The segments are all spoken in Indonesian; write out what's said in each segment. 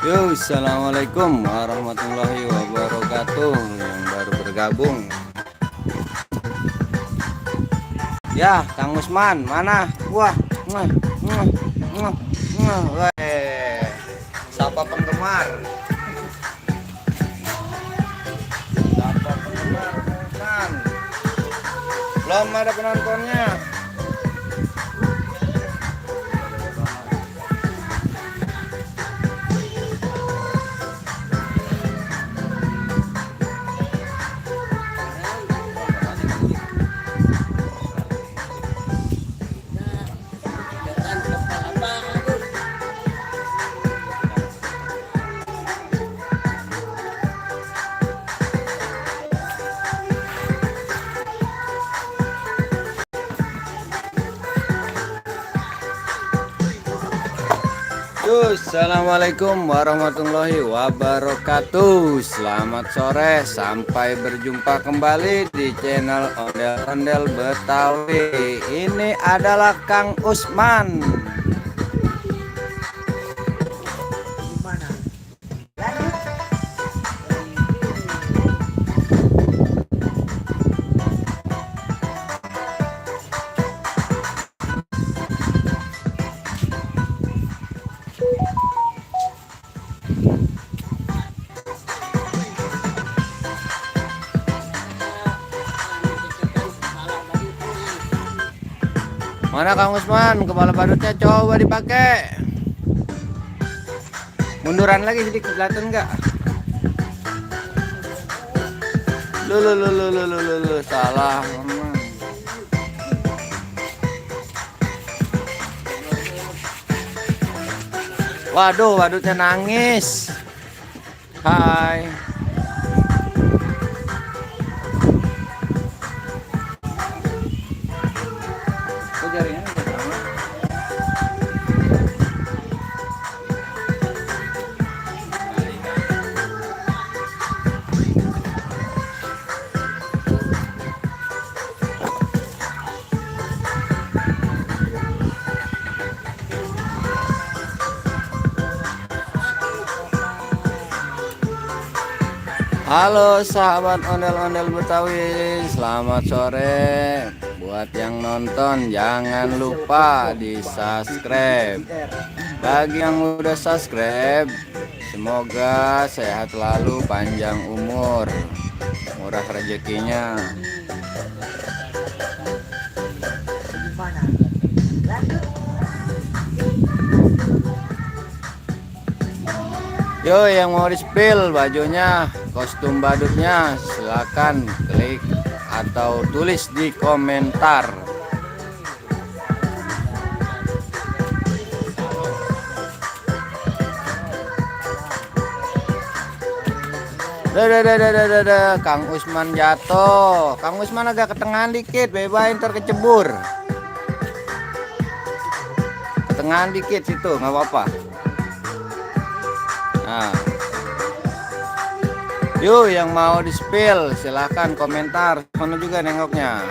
Yo, assalamualaikum warahmatullahi wabarakatuh. Yang baru bergabung, ya, Kang Usman, mana? Wah, ngeh, ngeh, ngeh, ngeh. Weh, sapa penggemar? Sapa penggemar, Usman? Belum ada penontonnya. Yo, assalamualaikum warahmatullahi wabarakatuh. Selamat sore, sampai berjumpa kembali di channel Ondel-Ondel Betawi. Ini adalah Kang Usman. Mana Kang Usman? Kepala badutnya coba dipakai. Munduran lagi sedikit, kelihatan nggak? Lu, salah. Waduh, badutnya nangis. Hai. Kok jaringan udah sama? Halo sahabat ondel-ondel Betawi, selamat sore. Buat yang nonton jangan lupa di subscribe. Bagi yang udah subscribe, semoga sehat selalu, panjang umur, murah rezekinya. Yo, yang mau di-spill bajunya, kostum badutnya, silakan klik atau tulis di komentar. Kang Usman jatuh. Kang Usman agak ketengahan dikit, bebain ntar kecebur. Ketengahan dikit situ, nggak apa-apa. Nah, yuk yang mau di spill silahkan komentar. Mana juga nengoknya.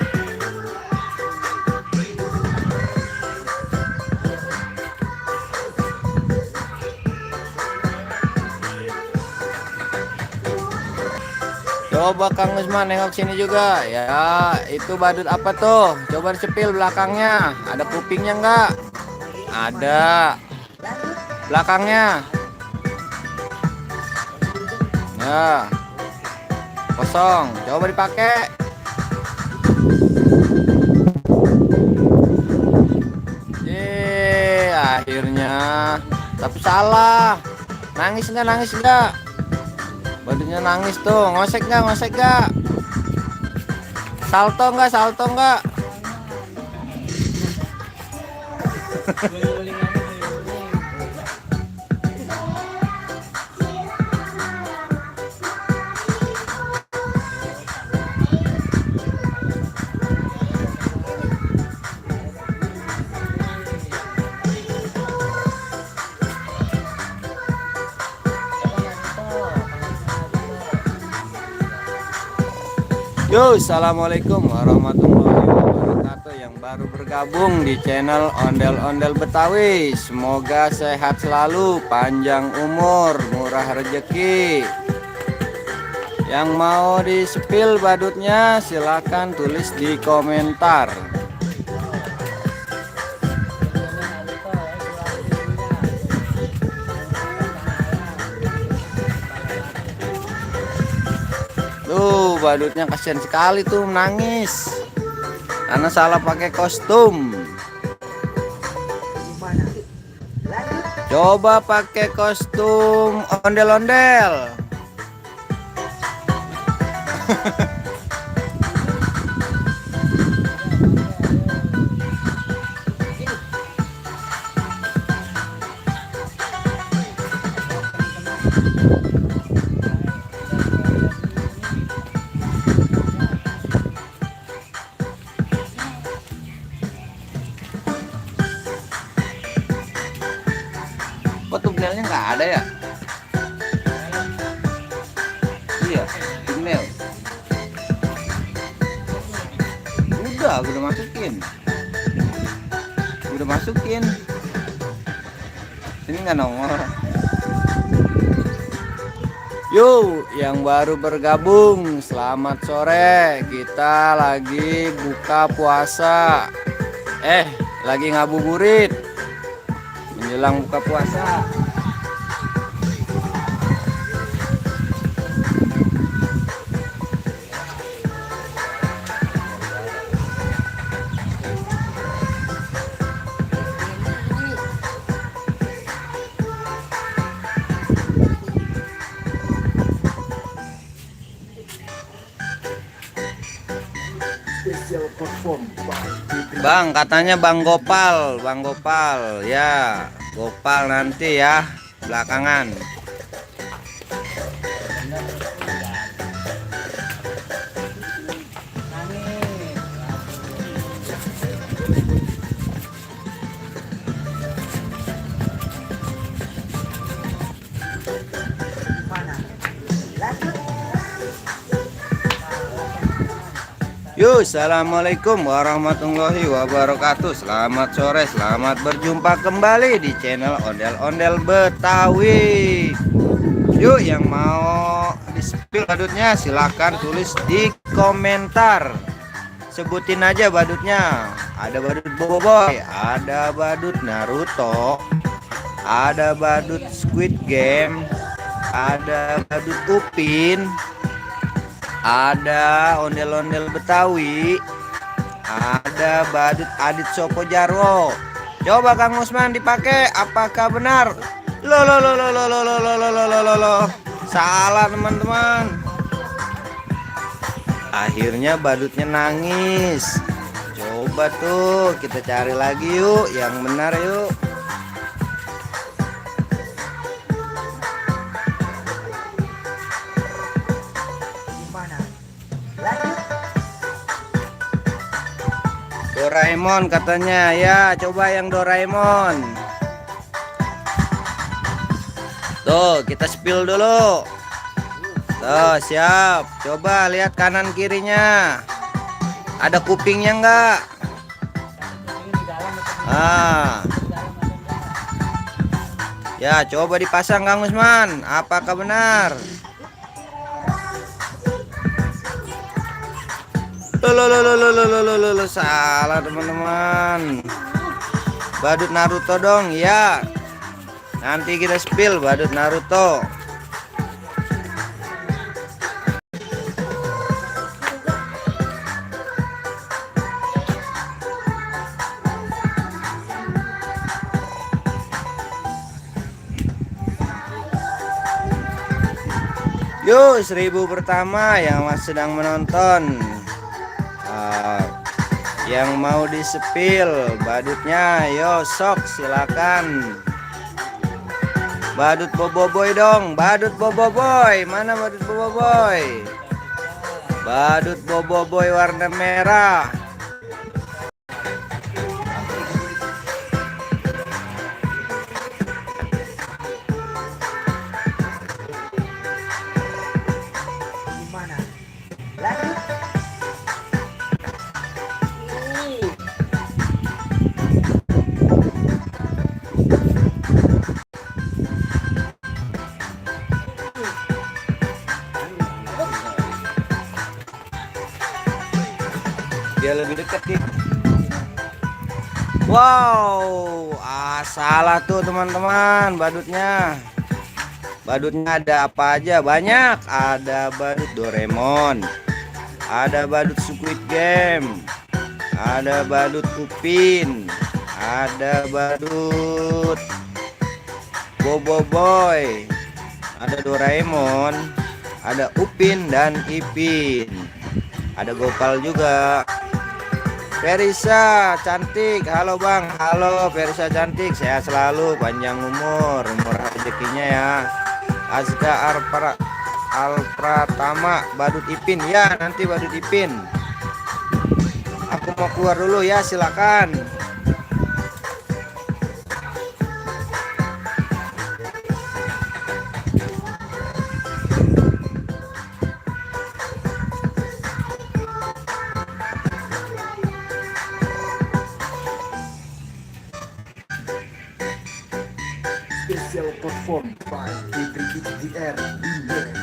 Coba Kang Usman nengok sini juga. Ya, itu badut apa tuh? Coba di spill belakangnya. Ada kupingnya nggak? Ada. Belakangnya. Nah, kosong. Coba dipakai. Akhirnya. Tapi salah. Nangis enggak? Nangis enggak? Badannya nangis tuh. Ngosek enggak? Ngosek enggak? Salto enggak? Salto enggak? Yo, assalamualaikum warahmatullahi wabarakatuh. Yang baru bergabung di channel Ondel-Ondel Betawi, semoga sehat selalu, panjang umur, murah rezeki. Yang mau di-spill badutnya silahkan tulis di komentar. Tuh badutnya kasihan sekali tuh, nangis karena salah pakai kostum. Coba pakai kostum ondel-ondel. Kok thumbnailnya nggak ada ya? Iya, thumbnail. Udah masukin. Udah masukin. Ini nggak nongol. Yuk, yang baru bergabung, selamat sore. Kita lagi buka puasa. Lagi ngabuburit menjelang buka puasa. Bang, katanya Bang Gopal ya. Gopal nanti ya, belakangan. Yuk, assalamualaikum warahmatullahi wabarakatuh. Selamat sore, selamat berjumpa kembali di channel Ondel-Ondel Betawi. Yuk, yang mau di-spill badutnya silahkan tulis di komentar. Sebutin aja badutnya. Ada badut Boboiboy, ada badut Naruto, ada badut Squid Game, ada badut Upin, ada ondel-ondel Betawi, ada badut Adit Sopo Jarwo. Coba Kang Usman dipakai, apakah benar? Lo salah teman-teman. Akhirnya badutnya nangis. Coba tuh kita cari lagi yuk yang benar yuk. Doraemon katanya ya, coba yang Doraemon. Tuh kita spill dulu. Tuh siap. Coba lihat kanan kirinya, ada kupingnya enggak? Ya coba dipasang Kang Usman, apakah benar? Salah teman-teman. Badut Naruto dong ya. Nanti kita spill badut Naruto. Yuk 1000 pertama yang sedang menonton, yang mau di-spill badutnya, yo sok silakan. Badut Boboiboy dong, badut Boboiboy, mana badut Boboiboy? Badut Boboiboy warna merah. Dia lebih dekat nih. Wow, salah tuh teman-teman badutnya. Badutnya ada apa aja? Banyak. Ada badut Doraemon, ada badut Squid Game, ada badut Upin, ada badut Bobo Boy, ada Doraemon, ada Upin dan Ipin, ada Gopal juga. Ferisa cantik, halo bang, halo Ferisa cantik, sehat selalu, panjang umur rezekinya ya. Azka Alpratama, badut Ipin ya, nanti badut Ipin. Aku mau keluar dulu ya, silakan. Special perform by Fitri XDR Remix.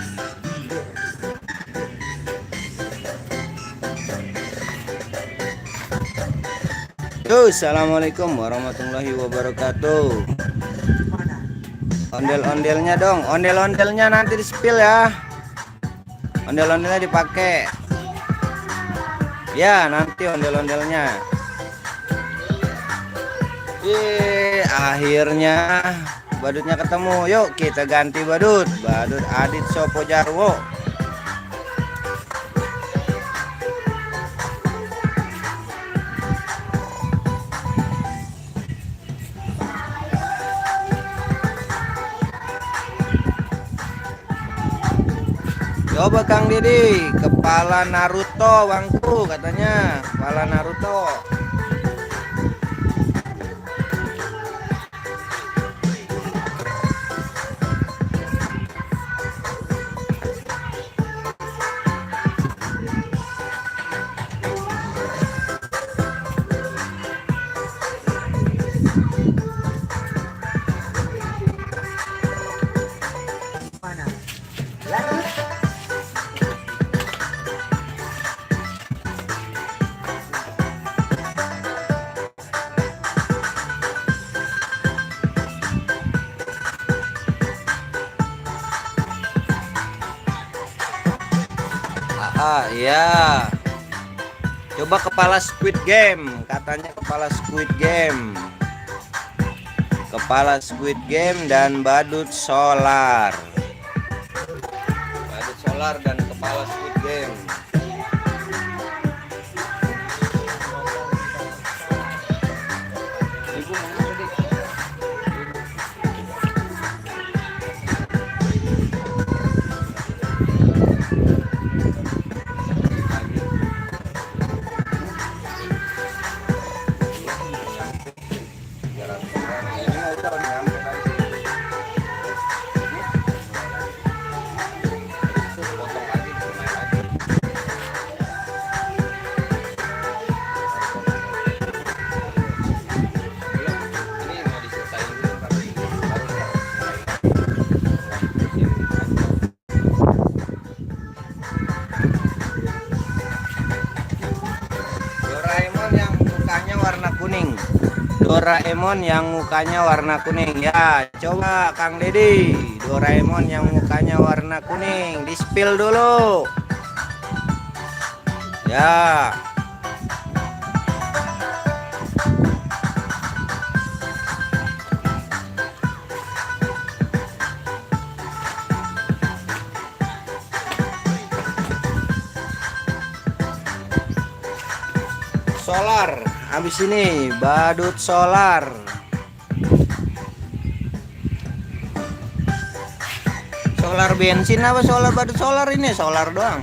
Assalamualaikum warahmatullahi wabarakatuh. Ondel-ondelnya dong, ondel-ondelnya nanti di spill ya. Ondel-ondelnya dipakai. Ya, nanti ondel-ondelnya. Akhirnya badutnya ketemu. Yuk kita ganti badut. Badut Adit Sopo Jarwo. Coba Kang Didi, kepala Naruto bangku katanya, kepala Naruto. Ya. Coba kepala Squid Game, katanya kepala Squid Game. Kepala Squid Game dan badut solar. Badut solar dan kepala Squid Game. Doraemon yang mukanya warna kuning ya. Coba Kang Deddy, Doraemon yang mukanya warna kuning di spill dulu ya. Solar, habis ini badut solar. Solar bensin apa solar badut solar ini? Solar doang.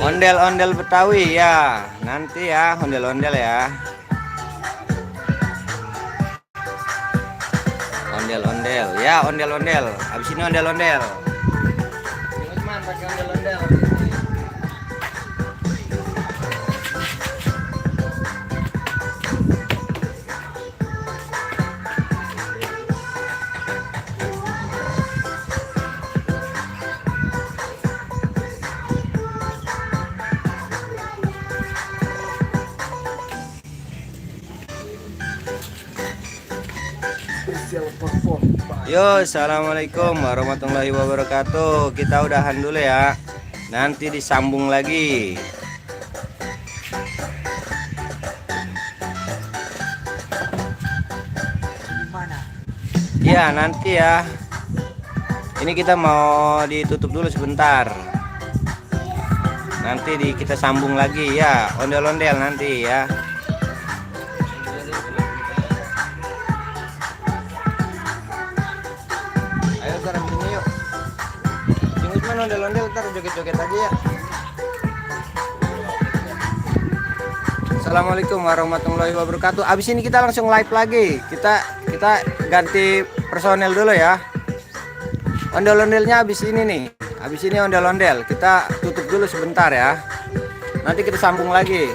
Ondel-ondel Betawi ya. Nanti ya ondel-ondel ya. Ondel-ondel ya, ondel-ondel. Habis ini ondel-ondel. Teman pakai ondel-ondel. Yo, assalamualaikum warahmatullahi wabarakatuh. Kita udahan dulu ya. Nanti disambung lagi. Ya, nanti ya. Ini kita mau ditutup dulu sebentar. Nanti kita sambung lagi ya. Ondel-ondel nanti ya. Ayo sekarang sini yuk. Tunggu cuma ondel-ondel, ntar joget-joget aja ya. Assalamualaikum warahmatullahi wabarakatuh. Abis ini kita langsung live lagi. Kita ganti personel dulu ya. Ondel-ondelnya abis ini nih. Abis ini ondel-ondel. Kita tutup dulu sebentar ya. Nanti kita sambung lagi.